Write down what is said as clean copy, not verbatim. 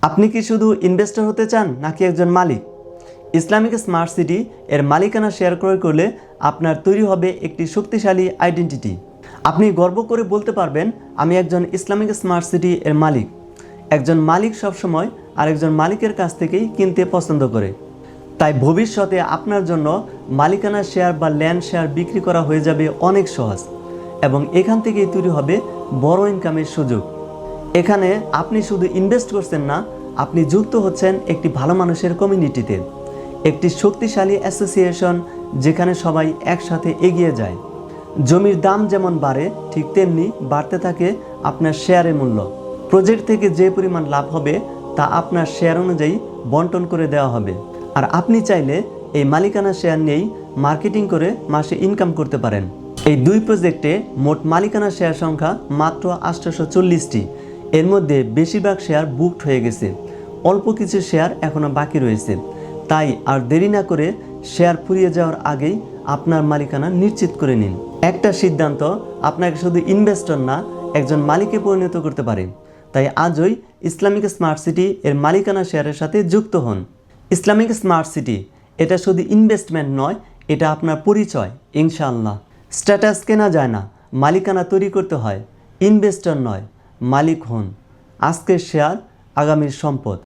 আপনি কি শুধু ইনভেস্টর হতে চান নাকি একজন মালিক? ইসলামিক স্মার্ট সিটি এর মালিকানা শেয়ার ক্রয় করলে আপনার তৈরি হবে একটি শক্তিশালী আইডেন্টিটি। আপনি গর্ব করে বলতে পারবেন, আমি একজন ইসলামিক স্মার্ট সিটি এর মালিক। একজন মালিক সবসময় আরেকজন মালিকের কাছ থেকেই কিনতে পছন্দ করে। তাই ভবিষ্যতে আপনার জন্য মালিকানা শেয়ার বা ল্যান্ড শেয়ার বিক্রি করা হয়ে যাবে অনেক সহজ, এবং এখান থেকেই তৈরি হবে বড় ইনকামের সুযোগ। এখানে আপনি শুধু ইনভেস্ট করছেন না, আপনি যুক্ত হচ্ছেন একটি ভালো মানুষের কমিউনিটিতে, একটি শক্তিশালী অ্যাসোসিয়েশন যেখানে সবাই একসাথে এগিয়ে যায়। জমির দাম যেমন বাড়ে, ঠিক তেমনি বাড়তে থাকে আপনার শেয়ারের মূল্য। প্রজেক্ট থেকে যে পরিমাণ লাভ হবে তা আপনার শেয়ার অনুযায়ী বন্টন করে দেওয়া হবে। আর আপনি চাইলে এই মালিকানা শেয়ার নিয়েই মার্কেটিং করে মাসে ইনকাম করতে পারেন। এই দুই প্রজেক্টে মোট মালিকানা শেয়ার সংখ্যা মাত্র 840টি। এর মধ্যে বেশিরভাগ শেয়ার বুকড হয়ে গেছে, অল্প কিছু শেয়ার এখনও বাকি রয়েছে। তাই আর দেরি না করে শেয়ার ফুরিয়ে যাওয়ার আগেই আপনার মালিকানা নিশ্চিত করে নিন। একটা সিদ্ধান্ত আপনাকে শুধু ইনভেস্টর না, একজন মালিকে পরিণত করতে পারে। তাই আজই ইসলামিক স্মার্ট সিটি এর মালিকানা শেয়ারের সাথে যুক্ত হন। ইসলামিক স্মার্ট সিটি এটা শুধু ইনভেস্টমেন্ট নয়, এটা আপনার পরিচয়। ইনশাআল্লাহ স্ট্যাটাস কেনা যায় না, মালিকানা তৈরি করতে হয়। ইনভেস্টর নয়, মালিক হন। আজকের শেয়ার, আগামীর সম্পদ।